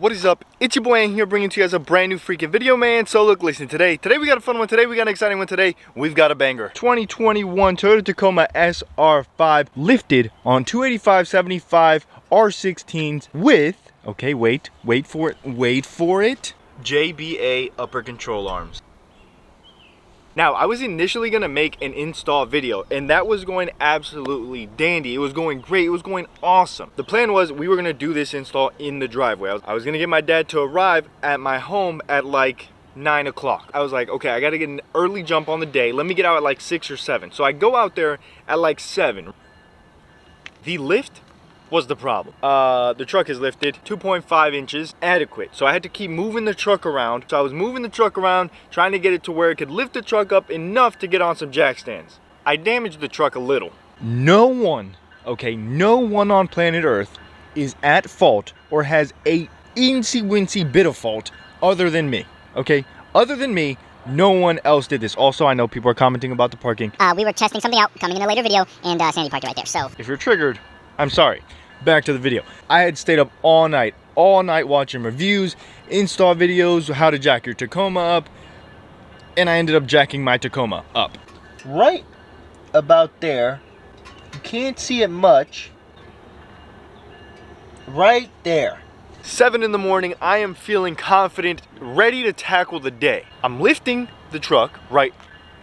What is up? It's your boy Aing here, bringing to you guys a brand new freaking video, man. So look, listen, today we got a fun one. Today we got an exciting one. Today we've got a banger. 2021 Toyota Tacoma SR5 lifted on 285/75 R16s with, okay, wait for it, JBA upper control arms. Now, I was initially going to make an install video, and that was going absolutely dandy. It was going great. It was going awesome. The plan was we were going to do this install in the driveway. I was going to get my dad to arrive at my home at like 9 o'clock. I was like, okay, I got to get an early jump on the day. Let me get out at like 6 or 7. So I go out there at like 7. The lift was the problem. The truck is lifted 2.5 inches, adequate. So I had to keep moving the truck around. So I was moving the truck around, trying to get it to where it could lift the truck up enough to get on some jack stands. I damaged the truck a little. No one on planet Earth is at fault or has a incy-wincy bit of fault other than me, okay? Other than me, no one else did this. Also, I know people are commenting about the parking. We were testing something out, coming in a later video, and Sandy parked it right there, so. If you're triggered, I'm sorry. Back to the video. I had stayed up all night watching reviews, install videos, how to jack your Tacoma up, and I ended up jacking my Tacoma up. Right about there, you can't see it much, right there. 7 in the morning, I am feeling confident, ready to tackle the day. I'm lifting the truck, right,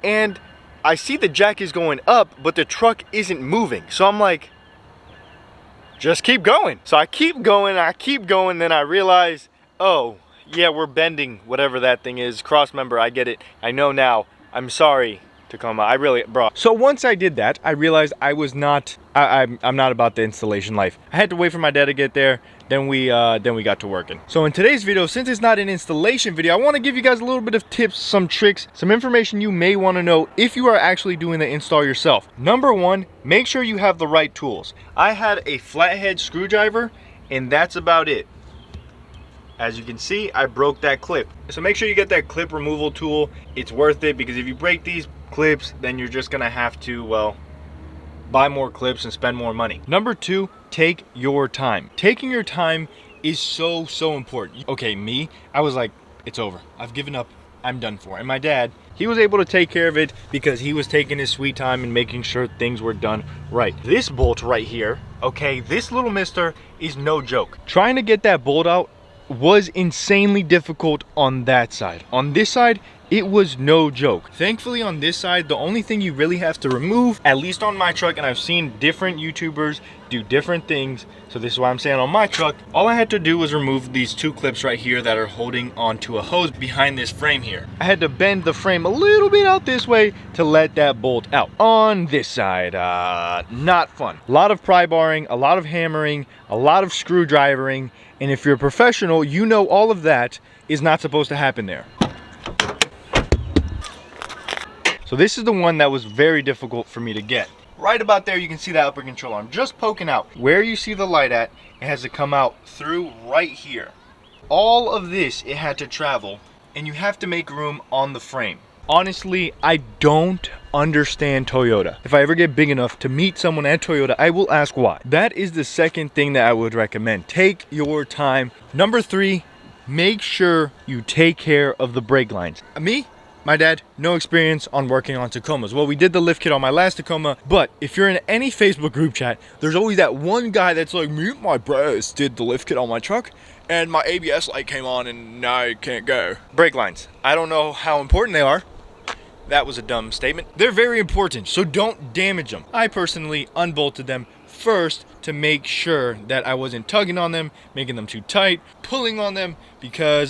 and I see the jack is going up, but the truck isn't moving. So I'm like, just keep going. So I keep going, then I realize, oh, yeah, we're bending whatever that thing is. Cross member, I get it. I know now. I'm sorry, Tacoma. I really, bro. So once I did that, I realized I was not, I'm not about the installation life. I had to wait for my dad to get there. Then we got to working. So in today's video, since it's not an installation video, I want to give you guys a little bit of tips, some tricks, some information you may want to know if you are actually doing the install yourself. Number one, make sure you have the right tools. I had a flathead screwdriver, and that's about it. As you can see, I broke that clip. So make sure you get that clip removal tool. It's worth it, because if you break these clips, then you're just gonna have to, well, buy more clips and spend more money. Number two, take your time. Taking your time is so important. Okay, me, I was like, it's over. I've given up. I'm done for. And my dad, he was able to take care of it because he was taking his sweet time and making sure things were done right. This bolt right here, okay, this little mister is no joke. Trying to get that bolt out was insanely difficult on that side. On this side, it was no joke. Thankfully on this side, the only thing you really have to remove, at least on my truck, and I've seen different YouTubers do different things, so this is why I'm saying on my truck, all I had to do was remove these two clips right here that are holding onto a hose behind this frame here. I had to bend the frame a little bit out this way to let that bolt out. On this side, not fun. A lot of pry barring, a lot of hammering, a lot of screwdrivering, and if you're a professional, you know all of that is not supposed to happen there. So this is the one that was very difficult for me to get. Right about there, you can see that upper control arm just poking out. Where you see the light at, it has to come out through right here. All of this, it had to travel, and you have to make room on the frame. Honestly, I don't understand Toyota. If I ever get big enough to meet someone at Toyota, I will ask why. That is the second thing that I would recommend. Take your time. Number three, make sure you take care of the brake lines. Me? My dad, no experience on working on Tacomas. Well, we did the lift kit on my last Tacoma, but if you're in any Facebook group chat, there's always that one guy that's like, me and my bros did the lift kit on my truck, and my ABS light came on, and now I can't go. Brake lines. I don't know how important they are. That was a dumb statement. They're very important, so don't damage them. I personally unbolted them first to make sure that I wasn't tugging on them, making them too tight, pulling on them, because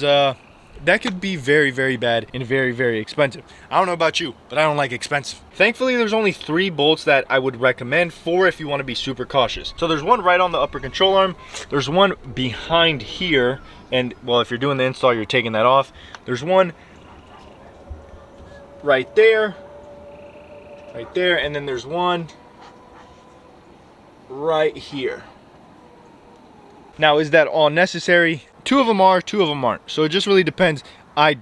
that could be very bad and very expensive. I don't know about you, but I don't like expensive. Thankfully, there's only 3 bolts that I would recommend, 4 if you want to be super cautious. So there's one right on the upper control arm. There's one behind here, and well, if you're doing the install, you're taking that off. There's one right there, and then there's one right here. Now, is that all necessary? 2 of them are, 2 of them aren't. So it just really depends. I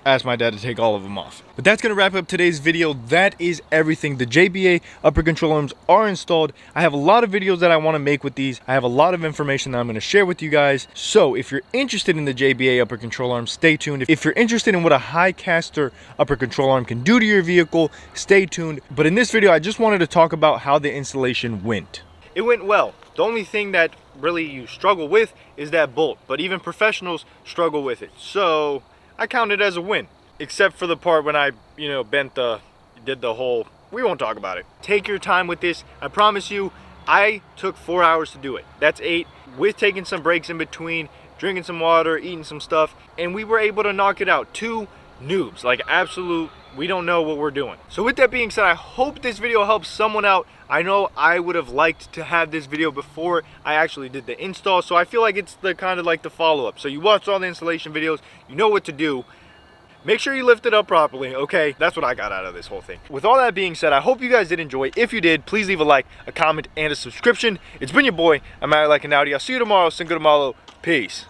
ask my dad to take all of them off. But that's gonna wrap up today's video. That is everything. The JBA upper control arms are installed. I have a lot of videos that I wanna make with these. I have a lot of information that I'm gonna share with you guys. So if you're interested in the JBA upper control arm, stay tuned. If you're interested in what a high caster upper control arm can do to your vehicle, stay tuned. But in this video, I just wanted to talk about how the installation went. It went well. The only thing that really you struggle with is that bolt, but even professionals struggle with it. So I count it as a win, except for the part when I, did the whole, we won't talk about it. Take your time with this. I promise you, I took 4 hours to do it. That's 8, with taking some breaks in between, drinking some water, eating some stuff, and we were able to knock it out. 2 noobs, like absolute, we don't know what we're doing. So with that being said, I hope this video helps someone out. I know I would have liked to have this video before I actually did the install, so I feel like it's the kind of like the follow-up. So you watched all the installation videos, you know what to do. Make sure you lift it up properly, okay? That's what I got out of this whole thing. With all that being said, I hope you guys did enjoy. If you did, please leave a like, a comment, and a subscription. It's been your boy, I'm Like an Audi. I'll see you tomorrow. Cinco de Malo. Peace.